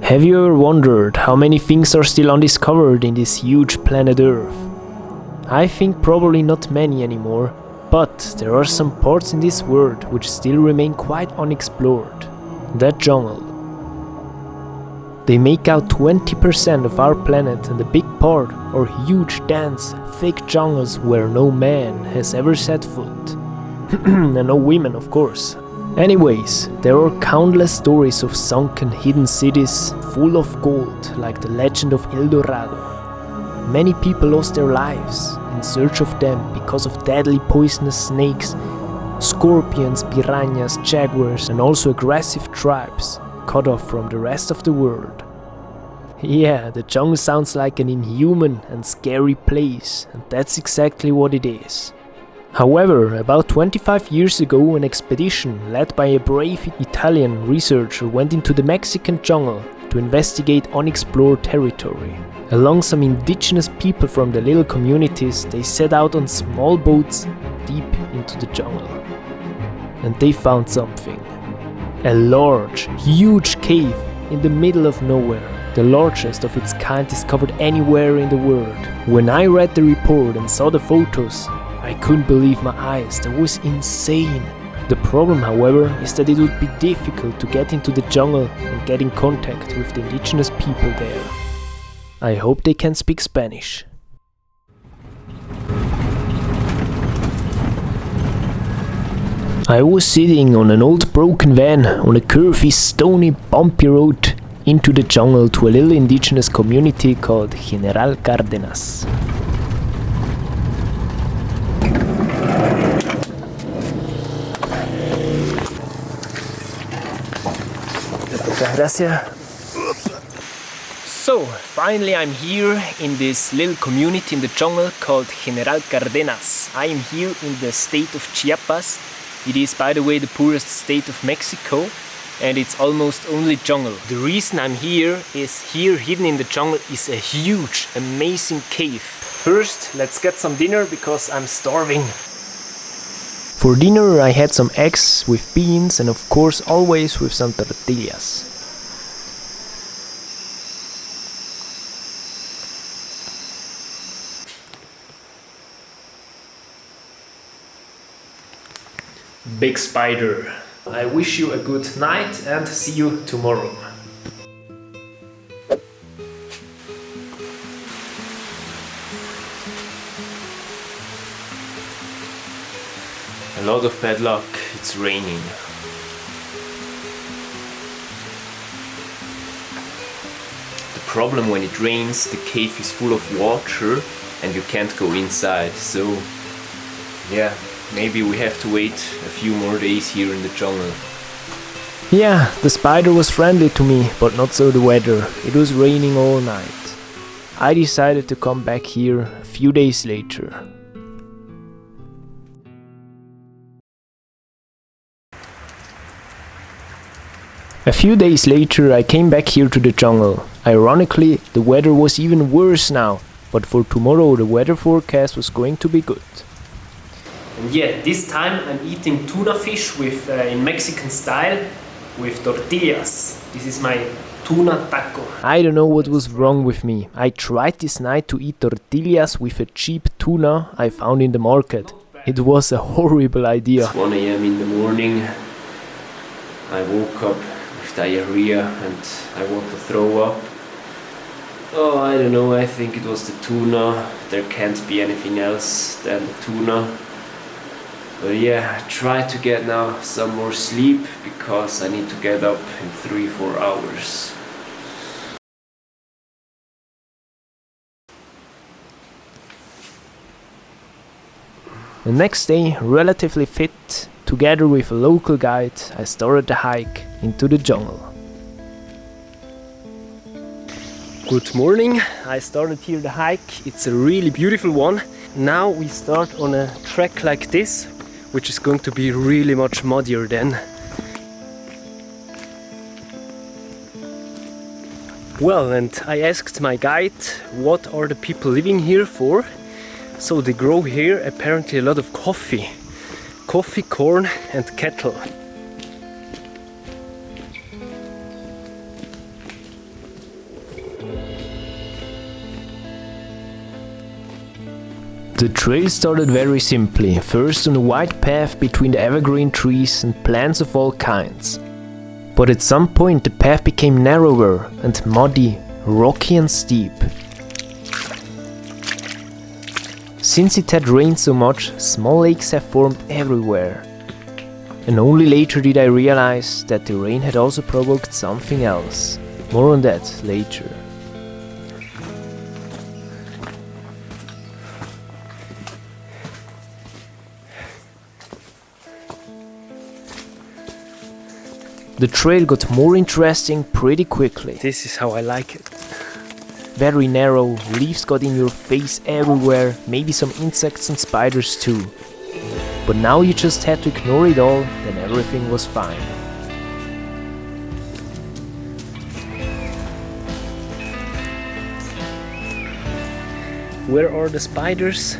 Have you ever wondered how many things are still undiscovered in this huge planet Earth? I think probably not many anymore, but there are some parts in this world which still remain quite unexplored. That jungle. They make out 20% of our planet, and a big part are huge, dense, thick jungles where no man has ever set foot. And no women, of course. Anyways, there are countless stories of sunken hidden cities full of gold, like the legend of El Dorado. Many people lost their lives in search of them because of deadly poisonous snakes, scorpions, piranhas, jaguars, and also aggressive tribes cut off from the rest of the world. Yeah, the jungle sounds like an inhuman and scary place, and that's exactly what it is. However, about 25 years ago, an expedition led by a brave Italian researcher went into the Mexican jungle to investigate unexplored territory. Along some indigenous people from the little communities, they set out on small boats deep into the jungle. And they found something. A large, huge cave in the middle of nowhere. The largest of its kind discovered anywhere in the world. When I read the report and saw the photos, I couldn't believe my eyes. That was insane. The problem, however, is that it would be difficult to get into the jungle and get in contact with the indigenous people there. I hope they can speak Spanish. I was sitting on an old broken van on a curvy, stony, bumpy road into the jungle to a little indigenous community called General Cardenas. Gracias. So, finally I'm here in this little community in the jungle called General Cardenas. I am here in the state of Chiapas. It is, by the way, the poorest state of Mexico, and it's almost only jungle. The reason I'm here is here hidden in the jungle is a huge, amazing cave. First, let's get some dinner because I'm starving. For dinner I had some eggs with beans and of course always with some tortillas. Big spider. I wish you a good night and see you tomorrow. A lot of bad luck, it's raining. The problem when it rains, the cave is full of water and you can't go inside, so yeah, maybe we have to wait a few more days here in the jungle. Yeah, the spider was friendly to me, but not so the weather. It was raining all night. I decided to come back here a few days later. A few days later I came back here to the jungle. Ironically, the weather was even worse now, but for tomorrow the weather forecast was going to be good. And yeah, this time I'm eating tuna fish with in Mexican style with tortillas. This is my tuna taco. I don't know what was wrong with me. I tried this night to eat tortillas with a cheap tuna I found in the market. It was a horrible idea. It's 1 AM in the morning. I woke up with diarrhea and I want to throw up. Oh, I don't know, I think it was the tuna. There can't be anything else than the tuna. But yeah, I try to get now some more sleep because I need to get up in 3-4 hours. The next day, relatively fit, together with a local guide, I started the hike into the jungle. Good morning, I started here the hike. It's a really beautiful one. Now we start on a track like this, which is going to be really much muddier then. Well, and I asked my guide what are the people living here for. So they grow here apparently a lot of coffee, corn and cattle. The trail started very simply, first on a wide path between the evergreen trees and plants of all kinds. But at some point the path became narrower and muddy, rocky and steep. Since it had rained so much, small lakes have formed everywhere. And only later did I realize that the rain had also provoked something else. More on that later. The trail got more interesting pretty quickly. This is how I like it. Very narrow, leaves got in your face everywhere, maybe some insects and spiders too. But now you just had to ignore it all, then everything was fine. Where are the spiders?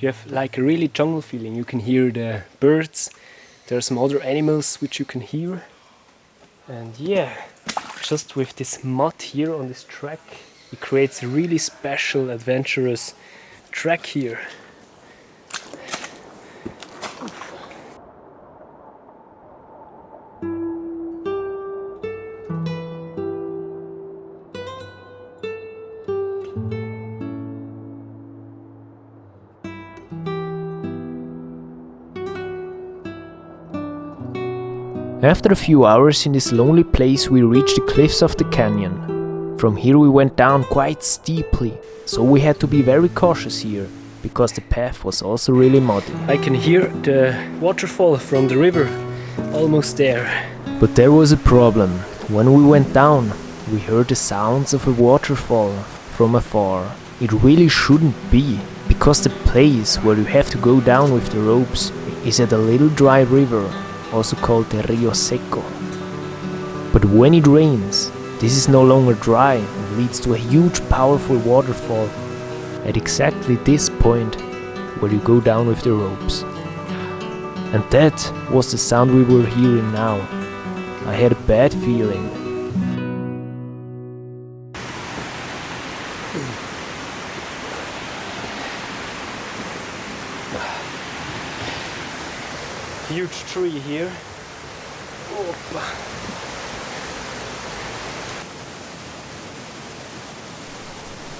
You have like a really jungle feeling. You can hear the birds. There are some other animals which you can hear. And yeah, just with this mud here on this track, it creates a really special, adventurous track here. After a few hours in this lonely place, we reached the cliffs of the canyon. From here we went down quite steeply, so we had to be very cautious here, because the path was also really muddy. I can hear the waterfall from the river, almost there. But there was a problem. When we went down, we heard the sounds of a waterfall from afar. It really shouldn't be, because the place where you have to go down with the ropes is at a little dry river, also called the Rio Seco. But when it rains, this is no longer dry and leads to a huge powerful waterfall at exactly this point where you go down with the ropes. And that was the sound we were hearing now. I had a bad feeling. Huge tree here.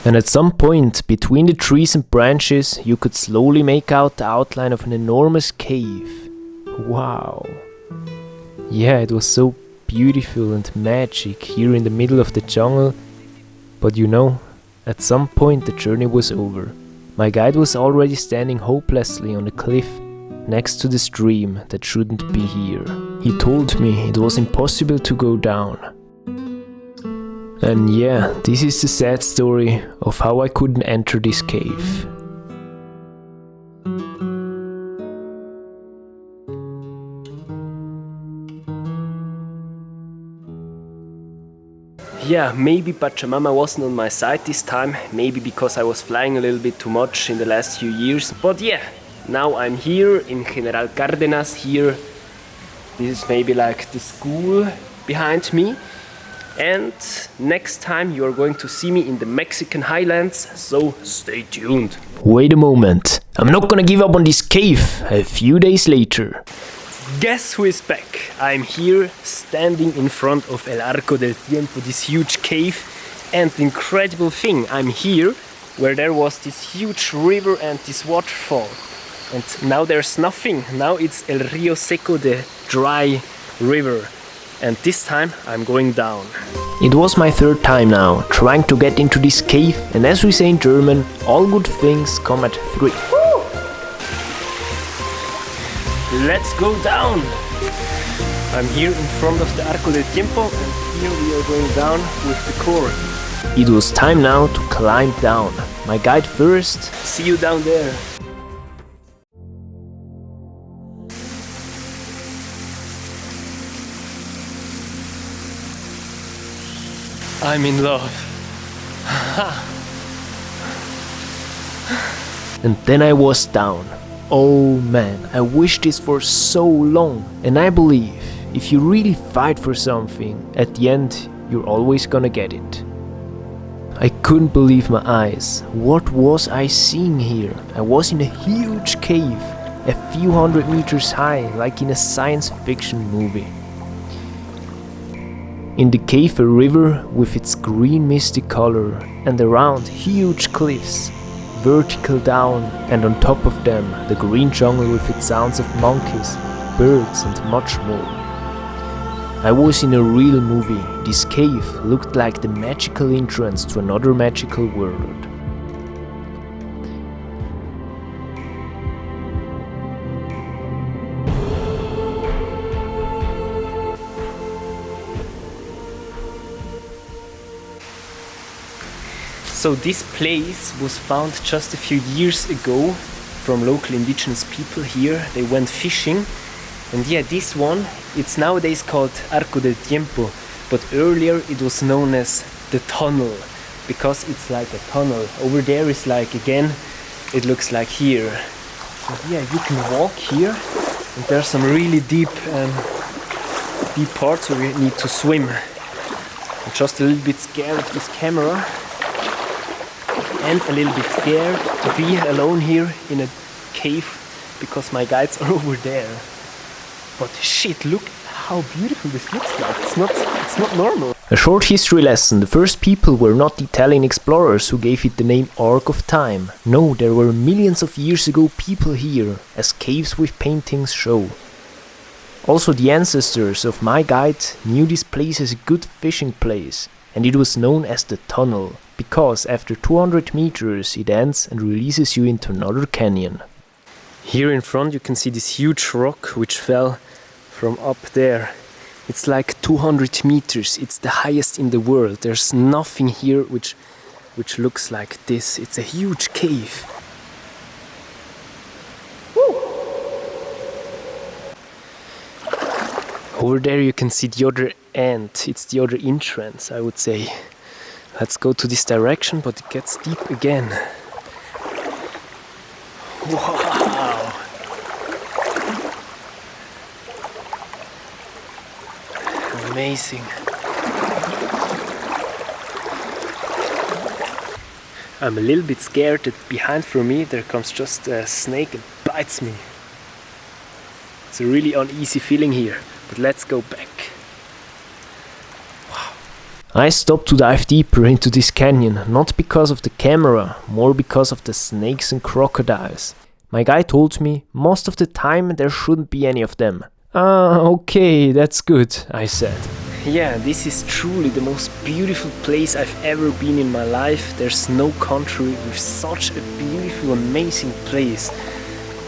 And at some point, between the trees and branches, you could slowly make out the outline of an enormous cave. Wow. Yeah, it was so beautiful and magic here in the middle of the jungle. But you know, at some point the journey was over. My guide was already standing hopelessly on the cliff next to the stream that shouldn't be here. He told me it was impossible to go down. And yeah, this is the sad story of how I couldn't enter this cave. Yeah, maybe Pachamama wasn't on my side this time, maybe because I was flying a little bit too much in the last few years, but yeah. Now I'm here in General Cardenas here. This is maybe like the school behind me. And next time you are going to see me in the Mexican highlands, so stay tuned. Wait a moment, I'm not gonna give up on this cave a few days later. Guess who is back? I'm here standing in front of El Arco del Tiempo, this huge cave. And the incredible thing, I'm here where there was this huge river and this waterfall. And now there's nothing. Now it's El Rio Seco, the dry river. And this time I'm going down. It was my third time now, trying to get into this cave. And as we say in German, all good things come at 3. Woo! Let's go down! I'm here in front of the Arco del Tiempo. And here we are going down with the cord. It was time now to climb down. My guide first. See you down there. I'm in love. And then I was down. Oh man, I wished this for so long. And I believe if you really fight for something, at the end you're always gonna get it. I couldn't believe my eyes. What was I seeing here? I was in a huge cave, a few 100 meters high, like in a science fiction movie. In the cave, a river with its green misty color, and around huge cliffs, vertical down, and on top of them the green jungle with its sounds of monkeys, birds and much more. I was in a real movie. This cave looked like the magical entrance to another magical world. So this place was found just a few years ago from local indigenous people here. They went fishing, and yeah, this one, it's nowadays called Arco del Tiempo, but earlier it was known as the tunnel, because it's like a tunnel. Over there is like, again, it looks like here. And yeah, you can walk here, and there's some really deep parts where you need to swim. I'm just a little bit scared of this camera, and a little bit scared to be alone here in a cave because my guides are over there. But shit, look how beautiful this looks like. It's not normal. A short history lesson. The first people were not Italian explorers who gave it the name Arc of Time. No, there were millions of years ago people here, as caves with paintings show. Also, the ancestors of my guide knew this place as a good fishing place, and it was known as the tunnel, because after 200 meters it ends and releases you into another canyon. Here in front you can see this huge rock which fell from up there. It's like 200 meters, it's the highest in the world. There's nothing here which looks like this. It's a huge cave. Woo! Over there you can see the other end. It's the other entrance, I would say. Let's go to this direction, but it gets deep again. Wow! Amazing. I'm a little bit scared that behind from me there comes just a snake and bites me. It's a really uneasy feeling here, but let's go back. I stopped to dive deeper into this canyon, not because of the camera, more because of the snakes and crocodiles. My guy told me most of the time there shouldn't be any of them. Ah, okay, that's good, I said. Yeah, this is truly the most beautiful place I've ever been in my life. There's no country with such a beautiful, amazing place.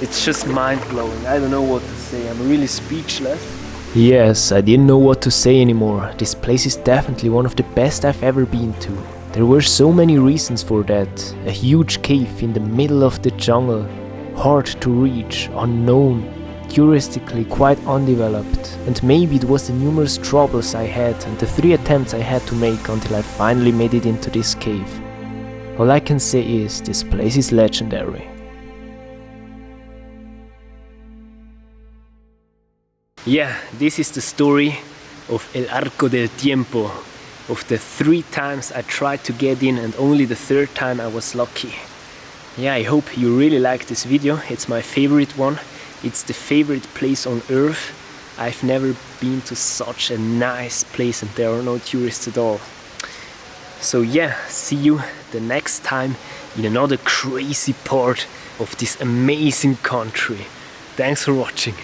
It's just mind-blowing. I don't know what to say. I'm really speechless. Yes, I didn't know what to say anymore. This place is definitely one of the best I've ever been to. There were so many reasons for that. A huge cave in the middle of the jungle, hard to reach, unknown, touristically quite undeveloped. And maybe it was the numerous troubles I had and the 3 attempts I had to make until I finally made it into this cave. All I can say is, this place is legendary. Yeah, this is the story of El Arco del Tiempo, of the 3 times I tried to get in and only the 3rd time I was lucky. Yeah, I hope you really like this video. It's my favorite one. It's the favorite place on earth. I've never been to such a nice place and there are no tourists at all. So yeah, see you the next time in another crazy part of this amazing country. Thanks for watching.